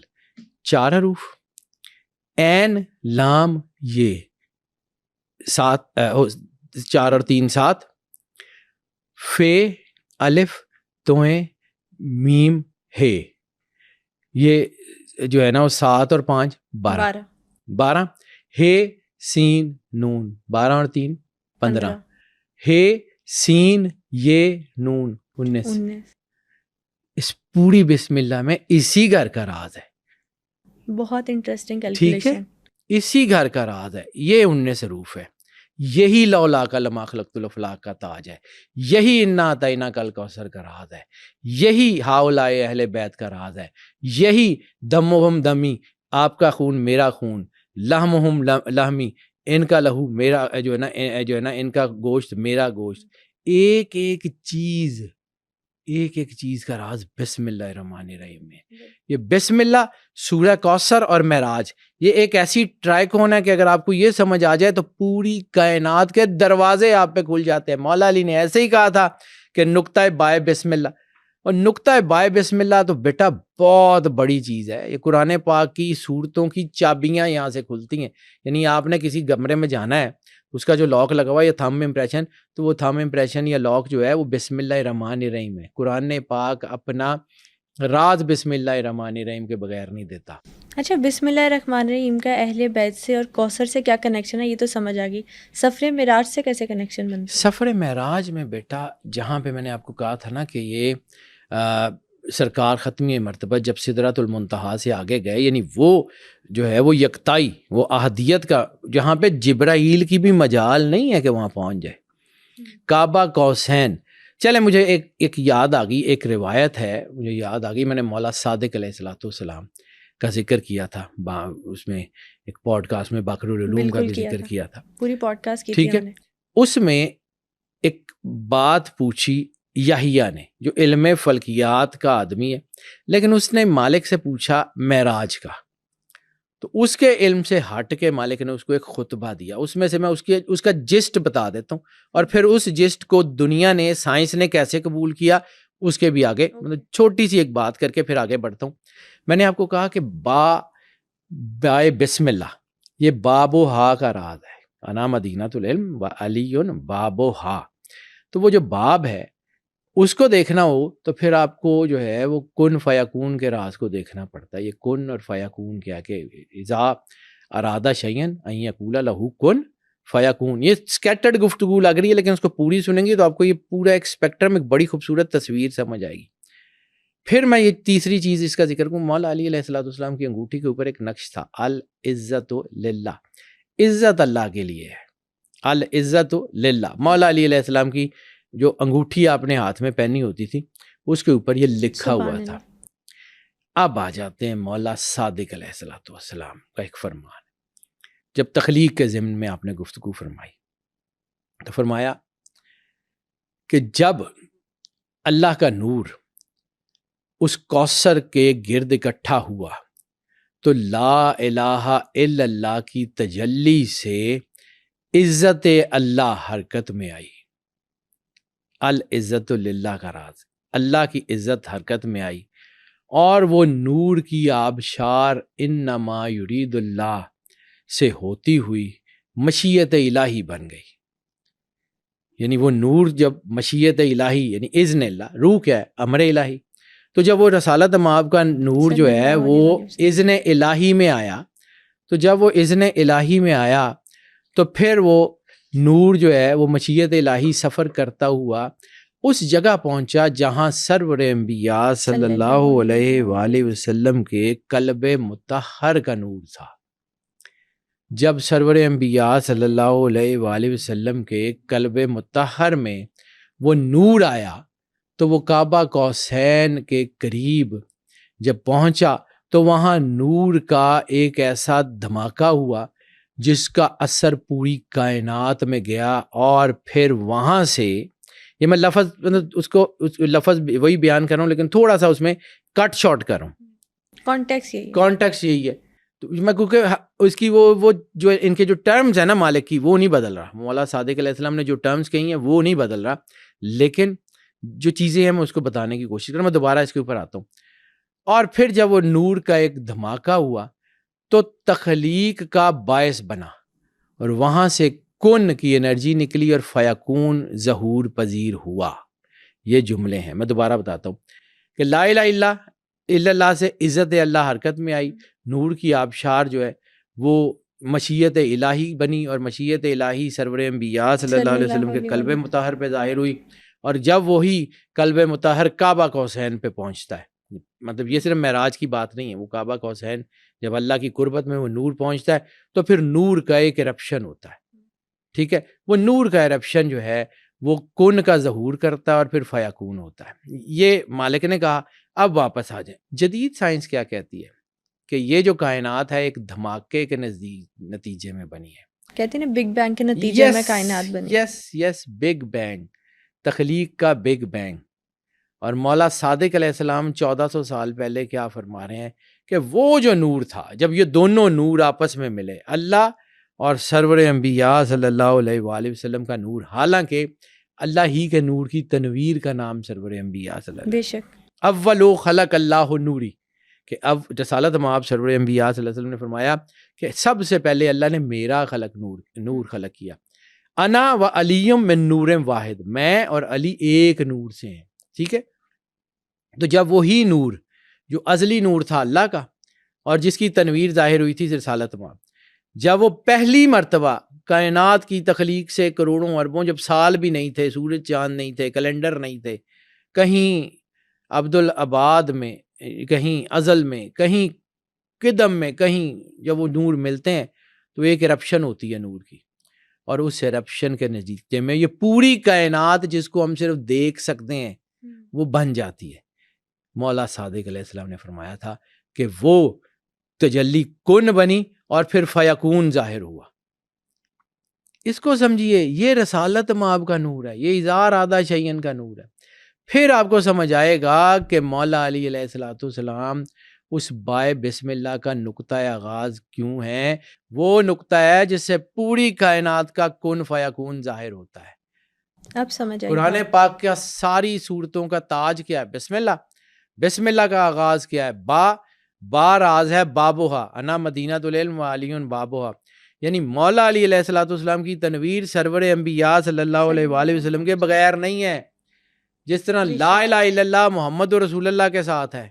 4 حروف, عین لام یہ 7 4 اور 3 7, فے الف تویں میم ہے, یہ جو ہے نا وہ 7 اور 5 12, ہے سین نون 12 اور 3 15, ہے سین یہ نون 19. اس پوری بسم اللہ میں اسی گھر کا راز ہے. بہت انٹرسٹنگ ٹھیک ہے, کیلکولیشن. اسی گھر کا راز ہے. یہ 19 حروف ہے. یہی لولا کا لما خلقت الافلاق کا تاج ہے. یہی انا اعطیناک کل کوثر کا راز ہے. یہی ہاؤلائے اہل بیت کا راز ہے. یہی دمہم دمی, آپ کا خون میرا خون, لحمہم لحمی, ان کا لہو میرا جو ہے نا ان کا گوشت میرا گوشت. ایک ایک چیز کا راز بسم اللہ الرحمن الرحیم میں. یہ بسم اللہ, سورہ کوثر اور معراج, یہ ایک ایسی ٹرائیکون ہے کہ اگر آپ کو یہ سمجھ آ جائے تو پوری کائنات کے دروازے آپ پہ کھل جاتے ہیں. مولا علی نے ایسے ہی کہا تھا کہ نقطہ بائے بسم اللہ, اور نقطہ بائے بسم اللہ تو بیٹا بہت بڑی چیز ہے. یہ قرآن پاک کی صورتوں کی چابیاں یہاں سے کھلتی ہیں. یعنی آپ نے کسی کمرے میں جانا ہے, اس کا جو لاک لگا ہوا ہے یا تھم امپریشن, تو وہ تھم امپریشن یا لاک جو ہے وہ بسم اللہ الرحمن الرحیم ہے. قرآن پاک اپنا راز بسم اللہ الرحمن الرحیم کے بغیر نہیں دیتا. اچھا, بسم اللہ الرحمن الرحیم کا اہل بیت سے اور کوثر سے کیا کنیکشن ہے یہ تو سمجھ آ گئی. سفر معراج سے کیسے کنیکشن بنتا ہے؟ سفر معراج میں بیٹا جہاں پہ میں نے آپ کو کہا تھا نا کہ یہ سرکار ختمی مرتبہ جب سدرۃ المنتہا سے آگے گئے, یعنی وہ جو ہے وہ یکتائی, وہ احدیت کا, جہاں پہ جبرائیل کی بھی مجال نہیں ہے کہ وہاں پہنچ جائے. کعبہ قوسین, چلے مجھے ایک یاد آ گئی، ایک روایت ہے مجھے یاد آ گئی، میں نے مولا صادق علیہ السلام کا ذکر کیا تھا اس میں ایک پوڈ کاسٹ میں باقر العلوم کا بھی ذکر کیا تھا، پوری پوڈ کاسٹ کی تھی ٹھیک ہے. اس میں ایک بات پوچھی یحییٰ نے، جو علم فلکیات کا آدمی ہے، لیکن اس نے مالک سے پوچھا معراج کا، تو اس کے علم سے ہٹ کے مالک نے اس کو ایک خطبہ دیا. اس میں سے میں اس کا جسٹ بتا دیتا ہوں، اور پھر اس جسٹ کو دنیا نے، سائنس نے کیسے قبول کیا اس کے بھی آگے مطلب چھوٹی سی ایک بات کر کے پھر آگے بڑھتا ہوں. میں نے آپ کو کہا کہ بائے بسم اللہ، یہ باب و ہا کا راز ہے. انا مدینۃ العلم و علی باب و ہا. تو وہ جو باب ہے اس کو دیکھنا ہو تو پھر آپ کو جو ہے وہ کن فیکون کے راز کو دیکھنا پڑتا ہے. یہ کن اور فیکون کیا کہ اذا ارادہ شیئن ان یقول لہ کن فیکون. یہ اسکیٹرڈ گفتگو لگ رہی ہے، لیکن اس کو پوری سنیں گی تو آپ کو یہ پورا ایک اسپیکٹرم، ایک بڑی خوبصورت تصویر سمجھ آئے گی. پھر میں یہ تیسری چیز اس کا ذکر کروں. مولا علی علیہ السلام کی انگوٹھی کے اوپر ایک نقش تھا، العزت للہ، عزت اللہ کے لیے ہے. العزت للہ. مولا علی علیہ السلام کی جو انگوٹھی آپ نے ہاتھ میں پہنی ہوتی تھی اس کے اوپر یہ لکھا ہوا تھا. اب آ جاتے ہیں مولا صادق علیہ السلام کا ایک فرمان. جب تخلیق کے ضمن میں آپ نے گفتگو فرمائی تو فرمایا کہ جب اللہ کا نور اس کوثر کے گرد اکٹھا ہوا تو لا الہ الا اللہ کی تجلی سے عزت اللہ حرکت میں آئی. العزت للہ کا راز، اللہ کی عزت حرکت میں آئی، اور وہ نور کی آبشار انما یرید اللہ سے ہوتی ہوئی مشیت الہی بن گئی. یعنی وہ نور جب مشیت الہی یعنی اذن اللہ، روح کیا ہے؟ امر الہی. تو جب وہ رسالت مآب کا نور جو ہے وہ اذن الہی میں آیا، تو جب وہ اذن الہی میں آیا تو پھر وہ نور جو ہے وہ مشیت الہی سفر کرتا ہوا اس جگہ پہنچا جہاں سرور انبیاء صلی اللہ علیہ وآلہ وسلم کے قلب مطہر کا نور تھا. جب سرور انبیاء صلی اللہ علیہ وآلہ وسلم کے قلب مطہر میں وہ نور آیا تو وہ کعبہ قوسین کے قریب جب پہنچا تو وہاں نور کا ایک ایسا دھماکہ ہوا جس کا اثر پوری کائنات میں گیا. اور پھر وہاں سے یہ میں لفظ اس لفظ وہی بیان کر رہا ہوں لیکن تھوڑا سا اس میں کٹ شارٹ کر رہا ہوں. کانٹیکس یہی ہے. تو میں کیونکہ اس کی وہ جو ان کے جو ٹرمز ہیں نا مالک کی، وہ نہیں بدل رہا. مولا صادق علیہ السلام نے جو ٹرمز کہی ہیں وہ نہیں بدل رہا، لیکن جو چیزیں ہیں میں اس کو بتانے کی کوشش کر رہا ہوں. میں دوبارہ اس کے اوپر آتا ہوں. اور پھر جب وہ نور کا ایک دھماکہ ہوا تو تخلیق کا باعث بنا، اور وہاں سے کن کی انرجی نکلی اور فیکون ظہور پذیر ہوا. یہ جملے ہیں، میں دوبارہ بتاتا ہوں کہ لا الہ الا اللہ سے عزت اللہ حرکت میں آئی، نور کی آبشار جو ہے وہ مشیت الہی بنی، اور مشیت الہی سرور انبیاء صلی اللہ علیہ وسلم کے قلب مطہر پہ ظاہر ہوئی. اور جب وہی قلب مطہر کعبہ قوسین پہ پہنچتا ہے، مطلب یہ صرف معراج کی بات نہیں ہے، وہ کعبہ قوسین جب اللہ کی قربت میں وہ نور پہنچتا ہے تو پھر نور کا ایک ایرپشن ہوتا ہے. ٹھیک ہے، وہ نور کا ایرپشن جو ہے وہ کن کا ظہور کرتا ہے اور پھر فیکون ہوتا ہے. یہ مالک نے کہا. اب واپس آ جائیں، جدید سائنس کیا کہتی ہے کہ یہ جو کائنات ہے ایک دھماکے کے نتیجے میں بنی ہے. کہتے ہیں بگ بینگ کے نتیجے میں کائنات بنی. یس بگ بینگ، تخلیق کا بگ بینگ. اور مولا صادق علیہ السلام 1400 سال پہلے کیا فرما رہے ہیں کہ وہ جو نور تھا، جب یہ دونوں نور آپس میں ملے، اللہ اور سرور انبیاء صلی اللہ علیہ وآلہ وسلم کا نور، حالانکہ اللہ ہی کے نور کی تنویر کا نام سرور انبیاء صلی اللہ علیہ وسلم. بے شک اولو خلق اللہ نوری، کہ اب رسالت مآب سرور انبیاء صلی اللہ علیہ وسلم نے فرمایا کہ سب سے پہلے اللہ نے میرا نور خلق کیا. انا و علیم من نور واحد، میں اور علی ایک نور سے ہیں. ٹھیک ہے، تو جب وہی نور جو ازلی نور تھا اللہ کا اور جس کی تنویر ظاہر ہوئی تھی رسالت مآب، جب وہ پہلی مرتبہ کائنات کی تخلیق سے کروڑوں اربوں، جب سال بھی نہیں تھے، سورج چاند نہیں تھے، کیلنڈر نہیں تھے، کہیں عبدالآباد میں، کہیں ازل میں، کہیں قدم میں، کہیں جب وہ نور ملتے ہیں تو ایک ایرپشن ہوتی ہے نور کی. اور اس ایرپشن کے نتیجے میں یہ پوری کائنات جس کو ہم صرف دیکھ سکتے ہیں وہ بن جاتی ہے۔ مولا صادق علیہ السلام نے فرمایا تھا کہ وہ تجلی کن بنی اور پھر فیکون ظاہر ہوا۔ اس کو سمجھیے، یہ رسالت مآب کا نور ہے، یہ اظہار آدھا شیئن کا نور ہے۔ پھر آپ کو سمجھ آئے گا کہ مولا علی علیہ السلام اس بائے بسم اللہ کا نقطہ آغاز کیوں ہے؟ وہ نقطہ ہے جس سے پوری کائنات کا کن فیکون ظاہر ہوتا ہے۔ اب سمجھ آئے قرآن پاک کا ساری صورتوں کا تاج کیا ہے؟ بسم اللہ۔ بسم اللہ کا آغاز کیا ہے؟ با راز ہے بابوہا، انا مدینۃ العلم وعلی بابوہا، یعنی مولا علی علیہ السلام کی تنویر سرور انبیاء صلی اللہ علیہ وآلہ وسلم کے بغیر نہیں ہے۔ جس طرح لا الہ الا اللہ محمد رسول اللہ کے ساتھ ہے،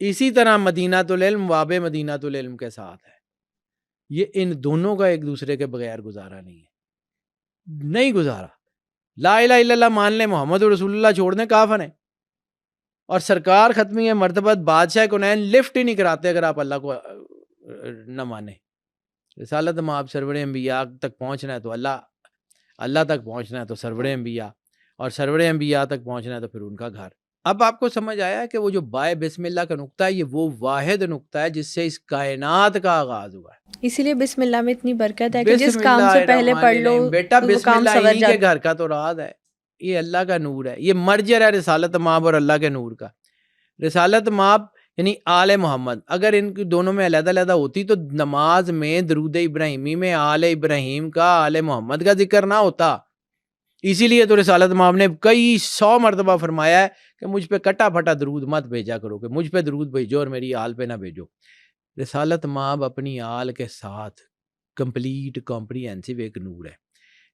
اسی طرح مدینۃ العلم واب مدینۃ العلم کے ساتھ ہے۔ یہ ان دونوں کا ایک دوسرے کے بغیر گزارا نہیں گزارا۔ لا الہ الا اللہ مان لیں، محمد رسول اللہ چھوڑ دیں، کافر ہیں۔ اور سرکار ختمی مرتبت بادشاہ کونین لفٹ ہی نہیں کراتے اگر آپ اللہ کو نہ مانیں۔ رسالت مآب سرور انبیاء تک پہنچنا ہے تو اللہ تک پہنچنا ہے تو سرور انبیاء، اور سرور انبیاء تک پہنچنا ہے تو پھر ان کا گھر۔ اب آپ کو سمجھ آیا کہ وہ جو بائے بسم اللہ کا نقطہ ہے، یہ وہ واحد نقطہ ہے جس سے اس کائنات کا آغاز ہوا ہے۔ اسی لیے بسم اللہ میں اتنی برکت ہے کہ جس کام سے پہلے پڑھ لو بیٹا، وہ بسم کام اللہ سنور انہی کے جاتا ہے۔ گھر کا تو راز ہے، یہ اللہ کا نور ہے، یہ مرجر ہے رسالت مآب اور اللہ کے نور کا۔ رسالت مآب یعنی آل محمد، اگر ان دونوں میں علیحدہ علیحدہ ہوتی تو نماز میں درود ابراہیمی میں آل ابراہیم کا، آل محمد کا ذکر نہ ہوتا۔ اسی لیے تو رسالت مآب نے کئی 100 مرتبہ فرمایا ہے کہ مجھ پہ کٹا پھٹا درود مت بھیجا کرو، کہ مجھ پہ درود بھیجو اور میری آل پہ نہ بھیجو۔ رسالت مآب اپنی آل کے ساتھ کمپلیٹ کمپریہنسو ایک نور ہے۔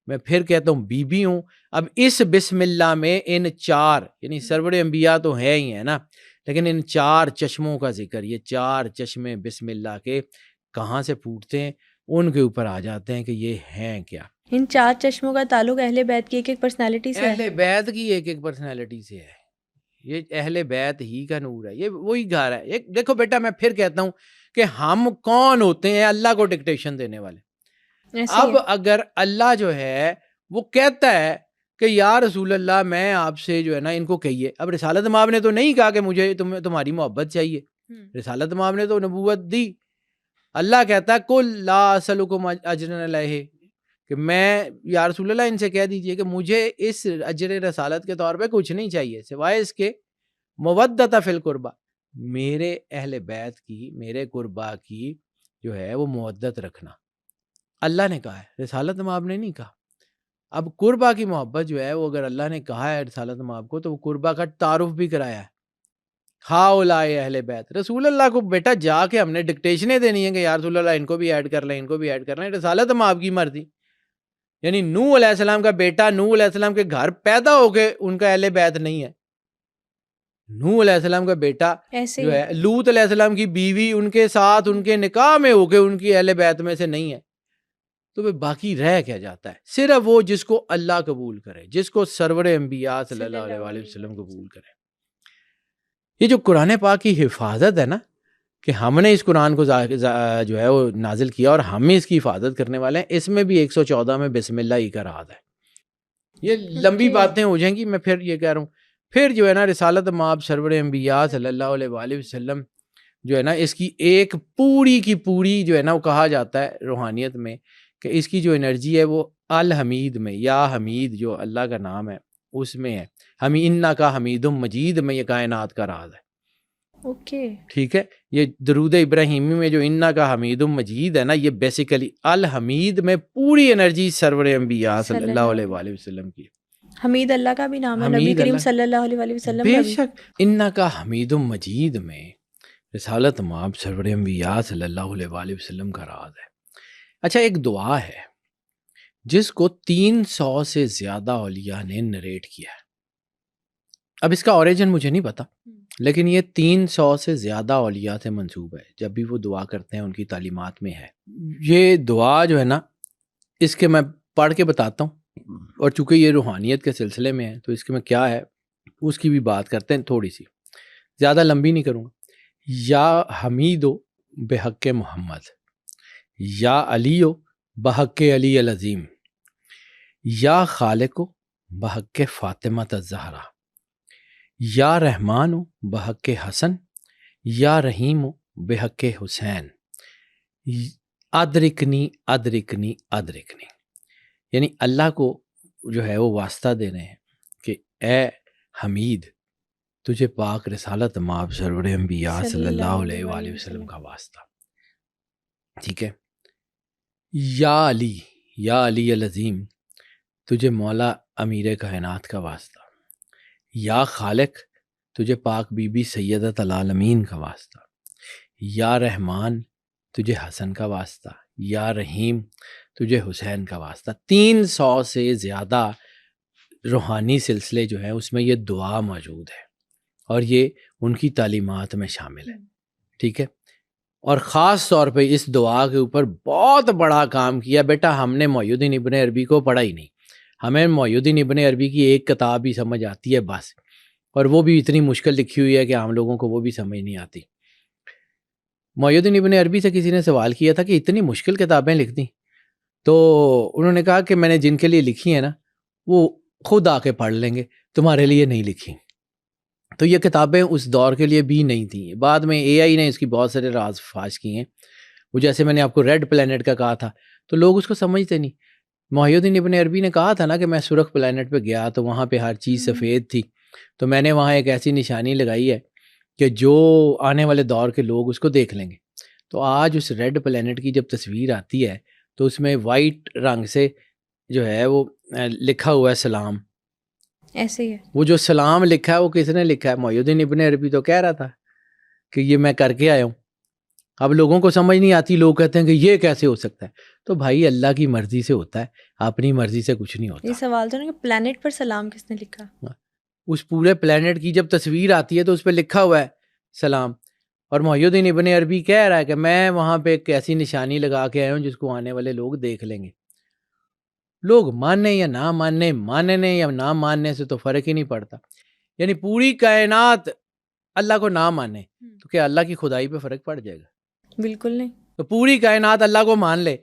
میں پھر کہتا ہوں بی ہوں۔ اب اس بسم اللہ میں ان 4 یعنی سرور انبیاء تو ہے ہی ہے نا، لیکن ان 4 چشموں کا ذکر، یہ 4 چشمے بسم اللہ کے کہاں سے پھوٹتے ہیں، ان کے اوپر آ جاتے ہیں کہ یہ ہیں کیا۔ ان 4 چشموں کا تعلق اہل بیت کی ایک ایک پرسنالٹی سے ہے۔ اہل بیت کی ایک ایک پرسنالٹی سے ہے، یہ اہل بیت ہی کا نور ہے، یہ وہی گھر ہے۔ دیکھو بیٹا، میں پھر کہتا ہوں کہ ہم کون ہوتے ہیں؟ اللہ کو ڈکٹیشن دینے والے۔ اب اگر اللہ جو ہے وہ کہتا ہے کہ یا رسول اللہ میں آپ سے جو ہے نا ان کو کہیے، اب رسالت مآب نے تو نہیں کہا کہ مجھے تمہاری محبت چاہیے، رسالت مآب نے تو نبوت دی۔ اللہ کہتا ہے قل لا اسألکم اجرا علیہ، کہ میں یا رسول اللہ ان سے کہہ دیجئے کہ مجھے اس اجر رسالت کے طور پہ کچھ نہیں چاہیے سوائے اس کے مودۃ فی القربہ، میرے اہل بیت کی، میرے قربا کی جو ہے وہ مودت رکھنا۔ اللہ نے کہا ہے، رسالت مآب نے نہیں کہا۔ اب قربا کی محبت جو ہے وہ اگر اللہ نے کہا ہے رسالت مآب کو تو وہ قربا کا تعارف بھی کرایا ہے، ہؤلاء اہل بیت۔ رسول اللہ کو بیٹا جا کے ہم نے ڈکٹیشنیں دینی ہیں کہ یا رسول اللہ ان کو بھی ایڈ کر لیں، ان کو بھی ایڈ کر لیں، رسالت مآب کی مرضی۔ یعنی نوح علیہ السلام کا بیٹا نوح علیہ السلام کے گھر پیدا ہو کے ان کا اہل بیت نہیں ہے، نوح علیہ السلام کا بیٹا جو ہے لوط علیہ السلام کی بیوی ان کے ساتھ ان کے نکاح میں ہو کے ان کی اہل بیت میں سے نہیں ہے، تو باقی رہ کیا جاتا ہے؟ صرف وہ جس کو اللہ قبول کرے، جس کو سرور انبیاء صلی اللہ علیہ وآلہ وسلم قبول کرے۔ یہ جو قرآن پاک کی حفاظت ہے نا، کہ ہم نے اس قرآن کو جو ہے وہ نازل کیا اور ہم اس کی حفاظت کرنے والے ہیں، اس میں بھی 114 میں بسم اللہ ہی کا راز ہے۔ یہ لمبی باتیں ہو جائیں گی، میں پھر یہ کہہ رہا ہوں۔ پھر جو ہے نا رسالت مآب سرور انبیاء صلی اللہ علیہ وآلہ وسلم جو ہے نا، اس کی ایک پوری کی پوری جو ہے نا وہ کہا جاتا ہے روحانیت میں کہ اس کی جو انرجی ہے وہ الحمید میں، یا حمید جو اللہ کا نام ہے اس میں ہے، انکا حمید مجید میں یہ کائنات کا راز ہے۔ اوکے، ٹھیک ہے، یہ درود ابراہیمی میں جو انکا حمید مجید ہے نا، یہ بیسیکلی الحمید میں پوری انرجی سرور انبیاء صلی اللہ علیہ وآلہ وسلم کی۔ حمید اللہ کا بھی نام ہے، نبی کریم صلی اللہ علیہ وآلہ وسلم کا بھی۔ بے شک، انکا حمید مجید میں رسالت مآب سرور انبیاء صلی اللہ علیہ وآلہ وسلم کا راز ہے۔ اچھا، ایک دعا ہے جس کو 300 سے زیادہ اولیاء نے نریٹ کیا ہے۔ اب اس کا اوریجن مجھے نہیں پتا، لیکن یہ 300 سے زیادہ اولیاء سے منسوب ہے، جب بھی وہ دعا کرتے ہیں ان کی تعلیمات میں ہے۔ یہ دعا جو ہے نا، اس کے میں پڑھ کے بتاتا ہوں، اور چونکہ یہ روحانیت کے سلسلے میں ہے تو اس کے میں کیا ہے اس کی بھی بات کرتے ہیں تھوڑی سی، زیادہ لمبی نہیں کروں گا۔ یا حمیدو بحق محمد، یا علیو بحق علی العظیم، یا خالق بحق فاطمہ الزہرا، یا رحمان بحق حسن، یا رحیم بحق حسین، ادرکنی ادرکنی ادرکنی، یعنی اللہ کو جو ہے وہ واسطہ دے رہے ہیں کہ اے حمید تجھے پاک رسالت مآب سرور انبیاء صلی اللہ علیہ وآلہ وسلم کا واسطہ، ٹھیک ہے۔ یا علی العظیم تجھے مولا امیر کائنات کا واسطہ، یا خالق تجھے پاک بی بی سیدۃ العالمین کا واسطہ، یا رحمان تجھے حسن کا واسطہ، یا رحیم تجھے حسین کا واسطہ۔ 300 سے زیادہ روحانی سلسلے جو ہیں اس میں یہ دعا موجود ہے اور یہ ان کی تعلیمات میں شامل ہے، ٹھیک ہے۔ اور خاص طور پہ اس دعا کے اوپر بہت بڑا کام کیا بیٹا ہم نے محی الدین ابن عربی کو پڑھا ہی نہیں، ہمیں محی الدین ابن عربی کی ایک کتاب ہی سمجھ آتی ہے بس، اور وہ بھی اتنی مشکل لکھی ہوئی ہے کہ عام لوگوں کو وہ بھی سمجھ نہیں آتی۔ محی الدین ابن عربی سے کسی نے سوال کیا تھا کہ اتنی مشکل کتابیں لکھ دیں، تو انہوں نے کہا کہ میں نے جن کے لیے لکھی ہیں نا وہ خود آ کے پڑھ لیں گے، تمہارے لیے نہیں لکھی۔ تو یہ کتابیں اس دور کے لیے بھی نہیں تھیں، بعد میں اے آئی نے اس کی بہت سارے راز فاش کیے ہیں۔ وہ جیسے میں نے آپ کو ریڈ پلینٹ کا کہا تھا تو لوگ اس کو سمجھتے نہیں۔ محی الدین ابن عربی نے کہا تھا نا کہ میں سرخ پلینٹ پہ گیا تو وہاں پہ ہر چیز سفید تھی، تو میں نے وہاں ایک ایسی نشانی لگائی ہے کہ جو آنے والے دور کے لوگ اس کو دیکھ لیں گے۔ تو آج اس ریڈ پلینٹ کی جب تصویر آتی ہے تو اس میں وائٹ رنگ سے جو ہے وہ لکھا ہوا ہے سلام، ایسے ہی ہے۔ وہ جو سلام لکھا ہے وہ کس نے لکھا ہے؟ محی الدین ابن عربی تو کہہ رہا تھا کہ یہ میں کر کے آیا ہوں۔ اب لوگوں کو سمجھ نہیں آتی، لوگ کہتے ہیں کہ یہ کیسے ہو سکتا ہے؟ تو بھائی اللہ کی مرضی سے ہوتا ہے، اپنی مرضی سے کچھ نہیں ہوتا۔ یہ سوال تو نا کہ پلانٹ پر سلام کس نے لکھا؟ اس پورے پلینٹ کی جب تصویر آتی ہے تو اس پہ لکھا ہوا ہے سلام، اور محی الدین ابن عربی کہہ رہا ہے کہ میں وہاں پہ ایک ایسی نشانی لگا کے آیا ہوں جس کو آنے والے لوگ دیکھ لیں گے۔ لوگ ماننے یا نہ ماننے، ماننے یا نہ ماننے سے تو فرق ہی نہیں پڑتا۔ یعنی پوری کائنات اللہ کو نہ مانے تو کیا اللہ کی خدائی پہ فرق پڑ جائے گا؟ بالکل نہیں۔ تو پوری کائنات اللہ کو مان لے،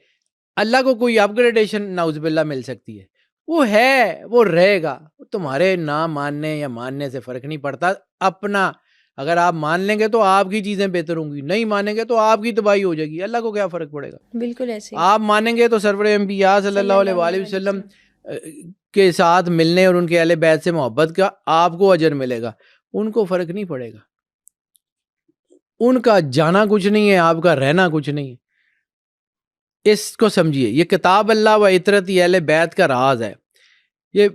اللہ کو کوئی اپ گریڈیشن نعوذ باللہ مل سکتی ہے؟ وہ ہے، وہ رہے گا۔ تمہارے نہ ماننے یا ماننے سے فرق نہیں پڑتا۔ اپنا اگر آپ مان لیں گے تو آپ کی چیزیں بہتر ہوں گی، نہیں مانیں گے تو آپ کی تباہی ہو جائے گی، اللہ کو کیا فرق پڑے گا؟ بالکل ایسے ہی۔ آپ مانیں گے تو سرور انبیاء صلی اللہ علیہ وآلہ وسلم کے ساتھ ملنے اور ان کے اہل بیت سے محبت کا آپ کو اجر ملے گا، ان کو فرق نہیں پڑے گا۔ ان کا جانا کچھ نہیں ہے، آپ کا رہنا کچھ نہیں ہے۔ اس کو سمجھیے، یہ کتاب اللہ و عطرت اہل بیت کا راز ہے۔ یہ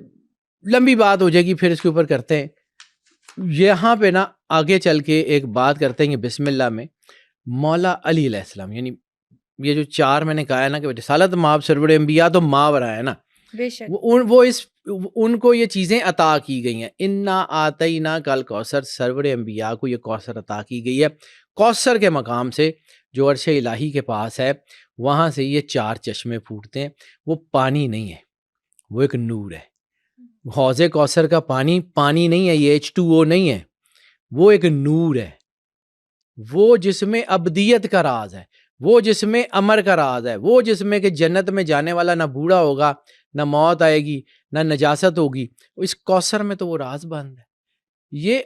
لمبی بات ہو جائے گی، پھر اس کے اوپر کرتے ہیں۔ یہاں پہ نا آگے چل کے ایک بات کرتے ہیں کہ بسم اللہ میں مولا علی علیہ السلام، یعنی یہ جو 4 میں نے کہا ہے نا کہ رسالت مآب سرور انبیاء تو ماورا ہے نا، بے شک وہ ان کو یہ چیزیں عطا کی گئی ہیں۔ انا آتینا کل کوثر، سرور انبیاء کو یہ کوثر عطا کی گئی ہے۔ کوثر کے مقام سے جو عرش الہی کے پاس ہے وہاں سے یہ 4 چشمے پھوٹتے ہیں۔ وہ پانی نہیں ہے، وہ ایک نور ہے۔ حوض کوثر کا پانی نہیں ہے، یہ H2O نہیں ہے، وہ ایک نور ہے۔ وہ جس میں ابدیت کا راز ہے، وہ جس میں امر کا راز ہے، وہ جس میں کہ جنت میں جانے والا نہ بوڑھا ہوگا، نہ موت آئے گی، نہ نجاست ہوگی۔ اس کوثر میں تو وہ راز بند ہے۔ یہ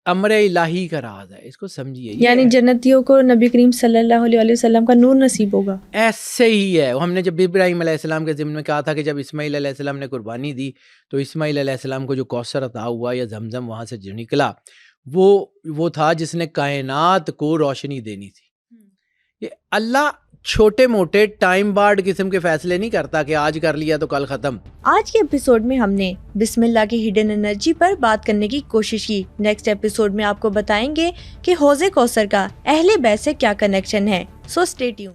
امر الہی کا راز ہے، اس کو سمجھیے۔ یعنی جنتیوں کو نبی کریم صلی اللہ علیہ وسلم کا نور نصیب ہوگا۔ ایسے ہی ہے۔ ہم نے جب ابراہیم علیہ السلام کے ضمن میں کہا تھا کہ جب اسماعیل علیہ السلام نے قربانی دی تو اسماعیل علیہ السلام کو جو کوثر عطا ہوا یا زمزم وہاں سے جو نکلا وہ تھا جس نے کائنات کو روشنی دینی تھی۔ یہ اللہ چھوٹے موٹے ٹائم بارڈ قسم کے فیصلے نہیں کرتا کہ آج کر لیا تو کل ختم۔ آج کے ایپیسوڈ میں ہم نے بسم اللہ کی ہڈن انرجی پر بات کرنے کی کوشش کی۔ نیکسٹ ایپیسوڈ میں آپ کو بتائیں گے کہ حوض کوثر کا اہل بیت سے کیا کنیکشن ہے۔ So stay tune.